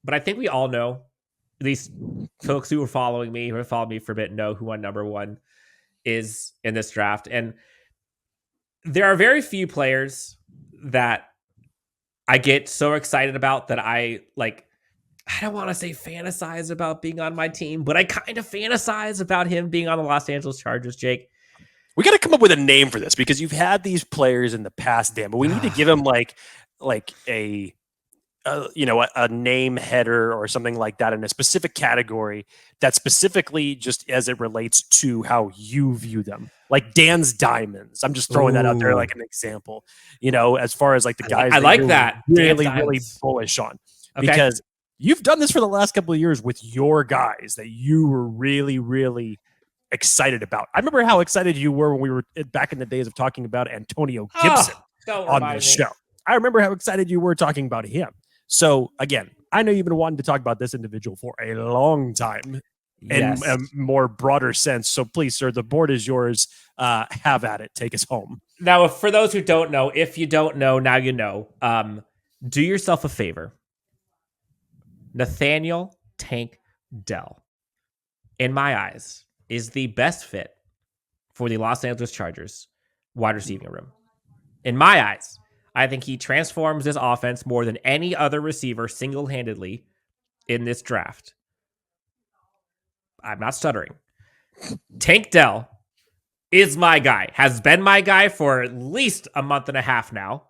but I think we all know, at least folks who are following me, who have followed me for a bit, know who my number one is in this draft. And there are very few players that I get so excited about that I don't want to say fantasize about being on my team, but I kind of fantasize about him being on the Los Angeles Chargers, Jake. We got to come up with a name for this because you've had these players in the past, Dan, but we need to give them like a name header or something like that in a specific category that specifically just as it relates to how you view them. Like Dan's Diamonds. I'm just throwing that out there like an example, as far as like the guys I like that. Really, really bullish on. Okay. Because you've done this for the last couple of years with your guys that you were really, really excited about. I remember how excited you were when we were back in the days of talking about Antonio Gibson on the show. I remember how excited you were talking about him. So again, I know you've been wanting to talk about this individual for a long time in a more broader sense. So please, sir, the board is yours. Have at it. Take us home. Now, for those who don't know, if you don't know, now you know. Do yourself a favor. Nathaniel Tank Dell, in my eyes, is the best fit for the Los Angeles Chargers wide receiving room. In my eyes, I think he transforms this offense more than any other receiver single-handedly in this draft. I'm not stuttering. Tank Dell is my guy, has been my guy for at least a month and a half now.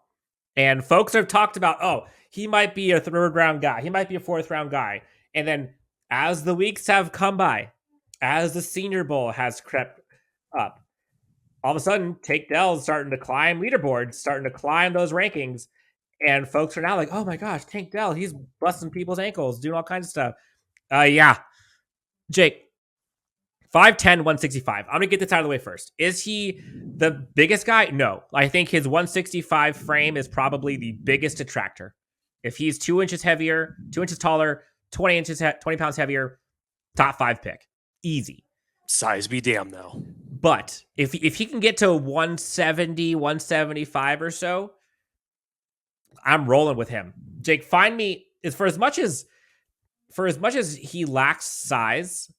And folks have talked about, he might be a third-round guy. He might be a fourth-round guy. And then as the weeks have come by, as the Senior Bowl has crept up, all of a sudden, Tank Dell's starting to climb leaderboards, starting to climb those rankings. And folks are now like, oh my gosh, Tank Dell, he's busting people's ankles, doing all kinds of stuff. Yeah. Jake, 5'10", 165. I'm going to get this out of the way first. Is he the biggest guy? No. I think his 165 frame is probably the biggest detractor. If he's 2 inches heavier, 2 inches taller, 20 pounds heavier, top 5 pick. Easy. Size be damned, though. But if he can get to 170, 175 or so, I'm rolling with him. Jake, find me, for as much as he lacks size,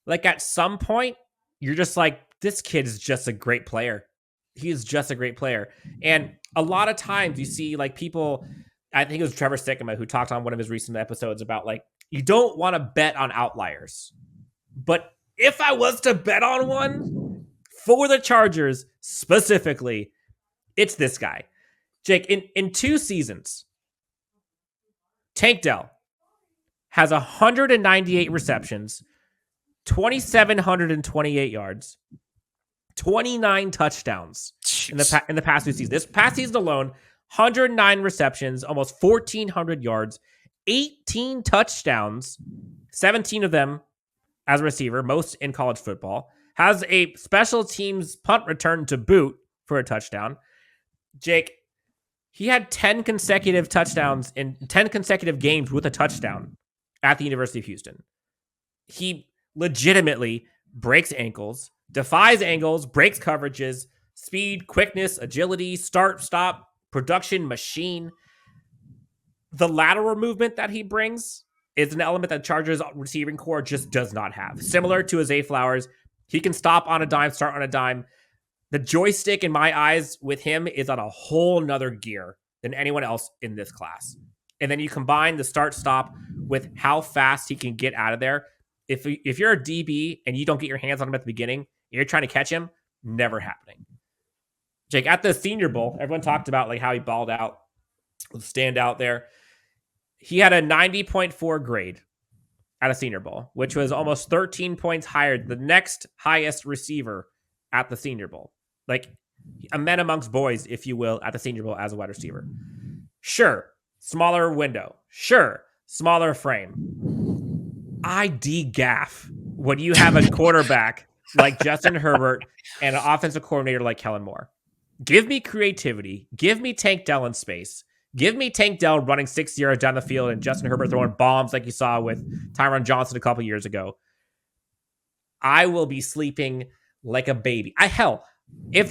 like at some point, you're just like, this kid is just a great player. He is just a great player. And a lot of times you see like people, I think it was Trevor Sikkema who talked on one of his recent episodes about like, you don't want to bet on outliers. But if I was to bet on one for the Chargers specifically, it's this guy. Jake, in 2 seasons, Tank Dell has 198 receptions, 2,728 yards, 29 touchdowns in the past 2 seasons. This past season alone, 109 receptions, almost 1,400 yards, 18 touchdowns, 17 of them as a receiver, most in college football. Has a special teams punt return to boot for a touchdown. Jake, he had 10 consecutive touchdowns in 10 consecutive games with a touchdown at the University of Houston. He legitimately breaks ankles, defies angles, breaks coverages, speed, quickness, agility, start, stop, production machine. The lateral movement that he brings is an element that Chargers receiving core just does not have. Similar to Zay Flowers, he can stop on a dime, start on a dime. The joystick, in my eyes, with him is on a whole nother gear than anyone else in this class. And then you combine the start-stop with how fast he can get out of there. If you're a DB and you don't get your hands on him at the beginning, and you're trying to catch him, never happening. Jake, at the Senior Bowl, everyone talked about like how he balled out, stand out there. He had a 90.4 grade at a Senior Bowl, which was almost 13 points higher than the next highest receiver at the Senior Bowl. Like a man amongst boys, if you will, at the Senior Bowl as a wide receiver. Sure, smaller window. Sure, smaller frame. ID gaff when you have a quarterback like Justin Herbert and an offensive coordinator like Kellen Moore. Give me creativity. Give me Tank Dell in space. Give me Tank Dell running 60 yards down the field and Justin Herbert throwing bombs like you saw with Tyron Johnson a couple years ago. I will be sleeping like a baby. If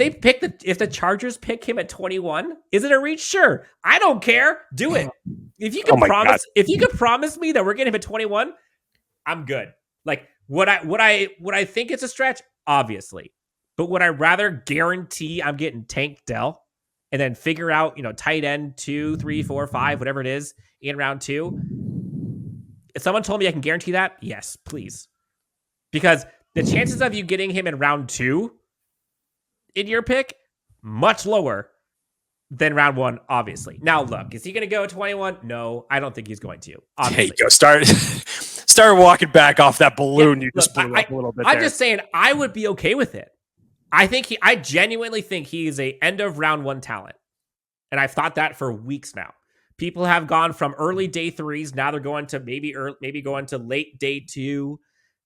the Chargers pick him at 21, is it a reach? Sure. I don't care. Do it. If you can promise me that we're getting him at 21, I'm good. Like, would I think it's a stretch? Obviously. But would I rather guarantee I'm getting Tank Dell and then figure out, tight end 2, 3, 4, 5, whatever it is in round 2? If someone told me I can guarantee that, yes, please. Because the chances of you getting him in round 2 in your pick, much lower than round 1, obviously. Now, look, is he going to go at 21? No, I don't think he's going to. Obviously. Hey, go start walking back off that balloon you just blew up a little bit. I'm just saying I would be okay with it. I genuinely think he is a end of round 1 talent. And I've thought that for weeks now. People have gone from early day 3s. Now they're going to maybe going to late day 2.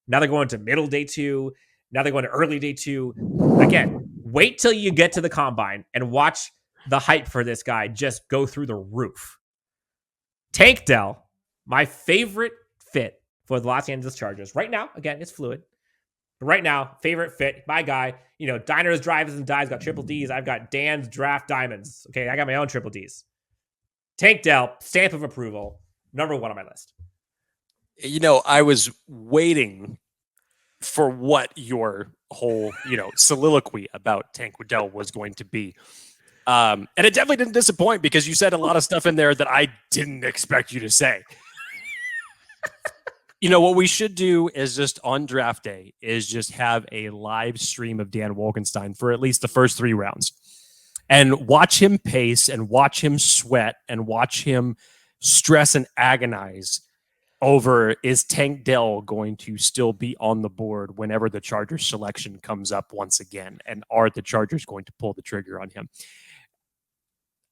Now they're going to middle day 2. Now they're going to early day 2. Again, wait till you get to the combine and watch the hype for this guy just go through the roof. Tank Dell, my favorite fit for the Los Angeles Chargers. Right now, again, it's fluid. But right now, favorite fit, my guy. Diners, Drives, and Dives got triple Ds. I've got Dan's Draft Diamonds. Okay, I got my own triple Ds. Tank Dell, stamp of approval, number 1 on my list. I was waiting for what your whole, soliloquy about Tank Dell was going to be. And it definitely didn't disappoint because you said a lot of stuff in there that I didn't expect you to say. What we should do is just on draft day is just have a live stream of Dan Wolkenstein for at least the first 3 rounds and watch him pace and watch him sweat and watch him stress and agonize over, is Tank Dell going to still be on the board whenever the Chargers selection comes up once again? And are the Chargers going to pull the trigger on him?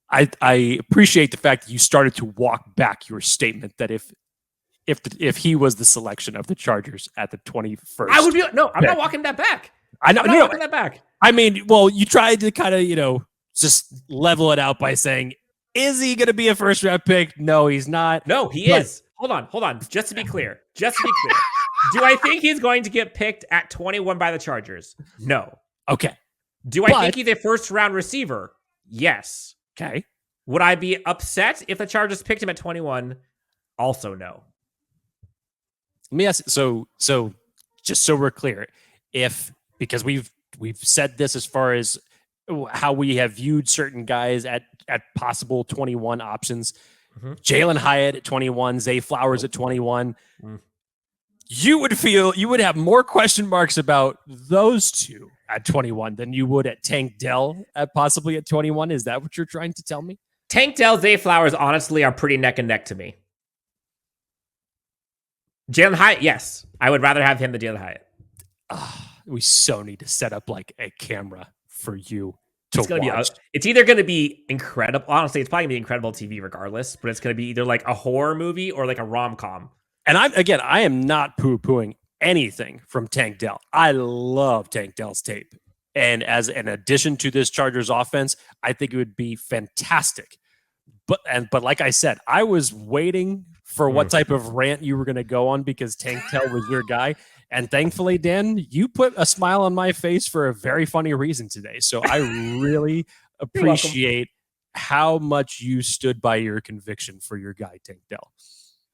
I appreciate the fact that you started to walk back your statement that if he was the selection of the Chargers at the 21st, I would be I'm not walking that back. I'm not walking that back. I mean, well, you tried to kind of just level it out by saying, is he going to be a first round pick? No, he's not. No, he is. Hold on. Just to be clear. Do I think he's going to get picked at 21 by the Chargers? No. Okay. Do I think he's a first round receiver? Yes. Okay. Would I be upset if the Chargers picked him at 21? Also no. Let me ask. So just so we're clear, because we've said this as far as how we have viewed certain guys at possible 21 options. Mm-hmm. Jalen Hyatt at 21, Zay Flowers at 21. You would have more question marks about those two at 21 than you would at Tank Dell at possibly at 21. Is that what you're trying to tell me? Tank Dell, Zay Flowers, honestly, are pretty neck and neck to me. Jalen Hyatt, yes. I would rather have him than Jalen Hyatt. We so need to set up like a camera for you to watch. It's either going to be incredible. Honestly, it's probably going to be incredible TV regardless, but it's going to be either like a horror movie or like a rom-com. And I am not poo-pooing anything from Tank Dell. I love Tank Dell's tape. And as an addition to this Chargers offense, I think it would be fantastic. But like I said, I was waiting for what type of rant you were going to go on because Tank Dell was your guy. And thankfully, Dan, you put a smile on my face for a very funny reason today. So I really appreciate how much you stood by your conviction for your guy, Tank Dell.